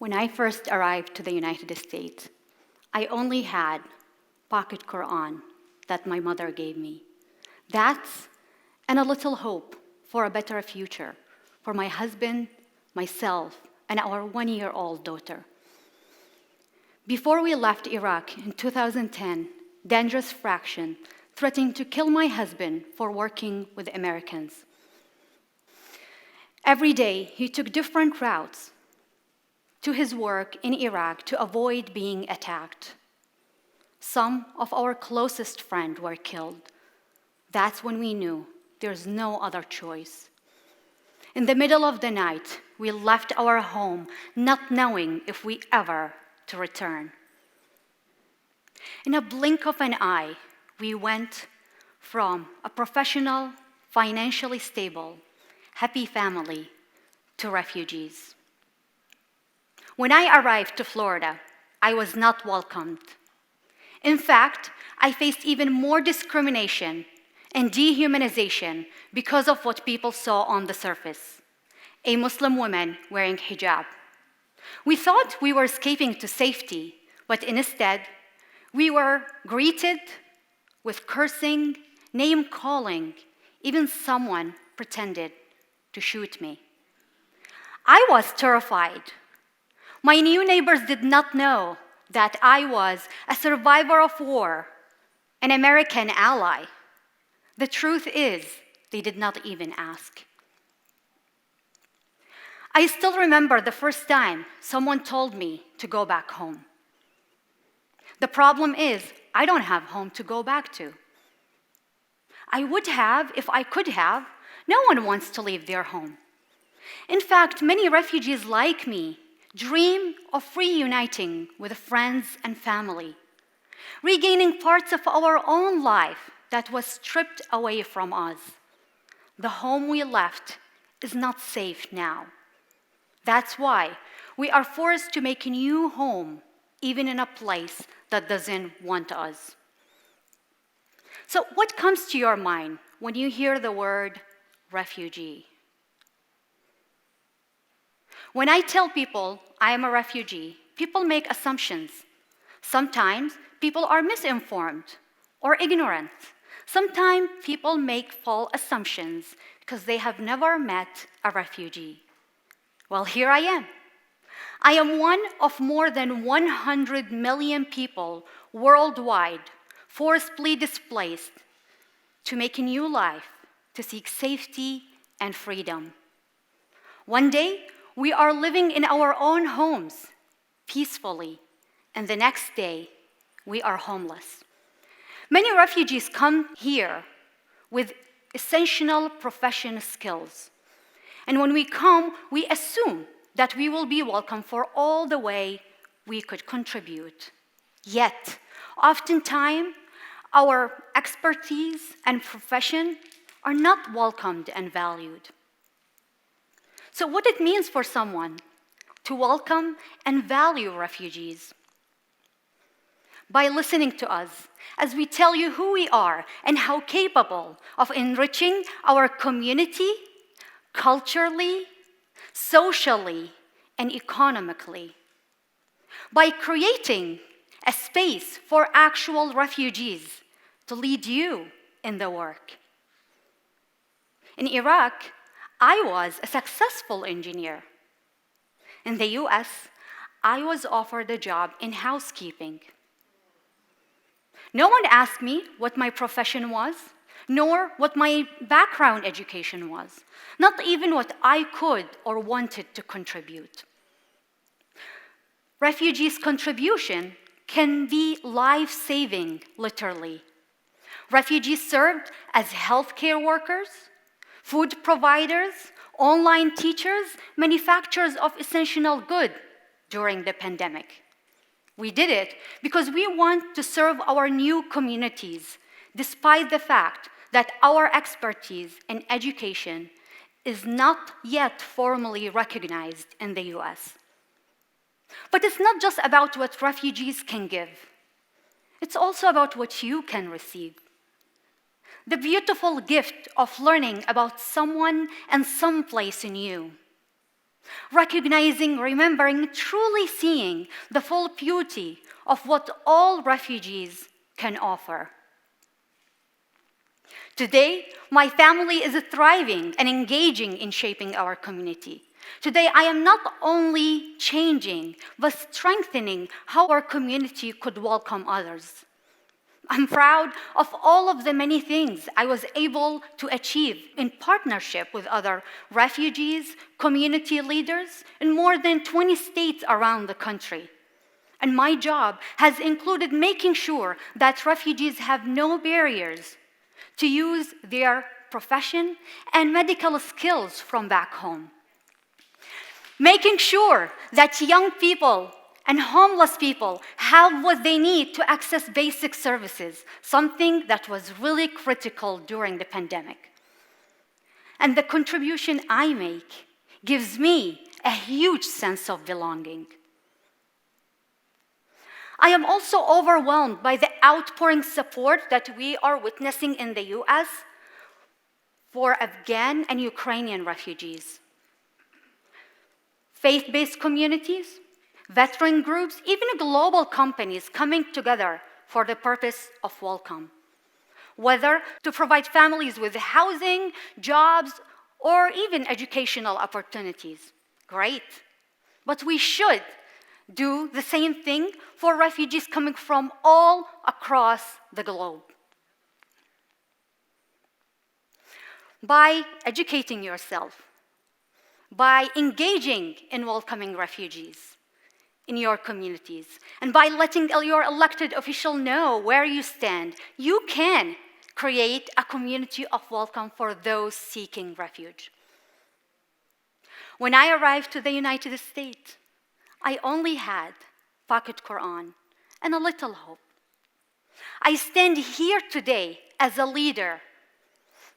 When I first arrived to the United States, I only had pocket Quran that my mother gave me. That's and a little hope for a better future for my husband, myself, and our one-year-old daughter. Before we left Iraq in 2010, dangerous faction threatened to kill my husband for working with Americans. Every day, he took different routes to his work in Iraq to avoid being attacked. Some of our closest friends were killed. That's when we knew there's no other choice. In the middle of the night, we left our home, not knowing if we ever to return. In a blink of an eye, we went from a professional, financially stable, happy family to refugees. When I arrived to Florida, I was not welcomed. In fact, I faced even more discrimination and dehumanization because of what people saw on the surface: a Muslim woman wearing hijab. We thought we were escaping to safety, but instead, we were greeted with cursing, name-calling, even someone pretended to shoot me. I was terrified. My new neighbors did not know that I was a survivor of war, an American ally. The truth is, they did not even ask. I still remember the first time someone told me to go back home. The problem is, I don't have home to go back to. I would have if I could have. No one wants to leave their home. In fact, many refugees like me dream of reuniting with friends and family, regaining parts of our own life that was stripped away from us. The home we left is not safe now. That's why we are forced to make a new home, even in a place that doesn't want us. So what comes to your mind when you hear the word refugee? When I tell people I am a refugee, people make assumptions. Sometimes people are misinformed or ignorant. Sometimes people make false assumptions because they have never met a refugee. Well, here I am. I am one of more than 100 million people worldwide forcibly displaced to make a new life, to seek safety and freedom. One day, we are living in our own homes peacefully, and the next day, we are homeless. Many refugees come here with essential professional skills. And when we come, we assume that we will be welcome for all the way we could contribute. Yet, oftentimes, our expertise and profession are not welcomed and valued. So what it means for someone to welcome and value refugees? By listening to us as we tell you who we are and how capable of enriching our community culturally, socially, and economically. By creating a space for actual refugees to lead you in the work. In Iraq, I was a successful engineer. In the US, I was offered a job in housekeeping. No one asked me what my profession was, nor what my background education was, not even what I could or wanted to contribute. Refugees' contribution can be life-saving, literally. Refugees served as healthcare workers, food providers, online teachers, manufacturers of essential goods during the pandemic. We did it because we want to serve our new communities, despite the fact that our expertise in education is not yet formally recognized in the US. But it's not just about what refugees can give. It's also about what you can receive. The beautiful gift of learning about someone and someplace in you. Recognizing, remembering, truly seeing the full beauty of what all refugees can offer. Today, my family is thriving and engaging in shaping our community. Today, I am not only changing, but strengthening how our community could welcome others. I'm proud of all of the many things I was able to achieve in partnership with other refugees, community leaders in more than 20 states around the country. And my job has included making sure that refugees have no barriers to use their profession and medical skills from back home. Making sure that young people and homeless people have what they need to access basic services, something that was really critical during the pandemic. And the contribution I make gives me a huge sense of belonging. I am also overwhelmed by the outpouring support that we are witnessing in the US for Afghan and Ukrainian refugees. Faith-based communities, veteran groups, even global companies coming together for the purpose of welcome, whether to provide families with housing, jobs, or even educational opportunities. Great. But we should do the same thing for refugees coming from all across the globe. By educating yourself, by engaging in welcoming refugees in your communities, and by letting your elected official know where you stand, you can create a community of welcome for those seeking refuge. When I arrived to the United States, I only had pocket Quran and a little hope. I stand here today as a leader,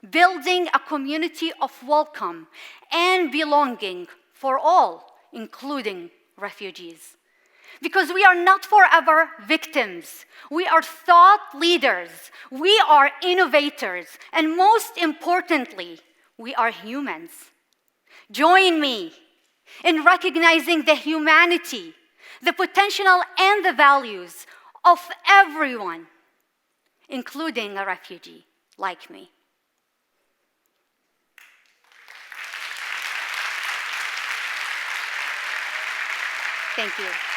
building a community of welcome and belonging for all, including refugees. Because we are not forever victims. We are thought leaders. We are innovators. And most importantly, we are humans. Join me in recognizing the humanity, the potential, and the values of everyone, including a refugee like me. Thank you.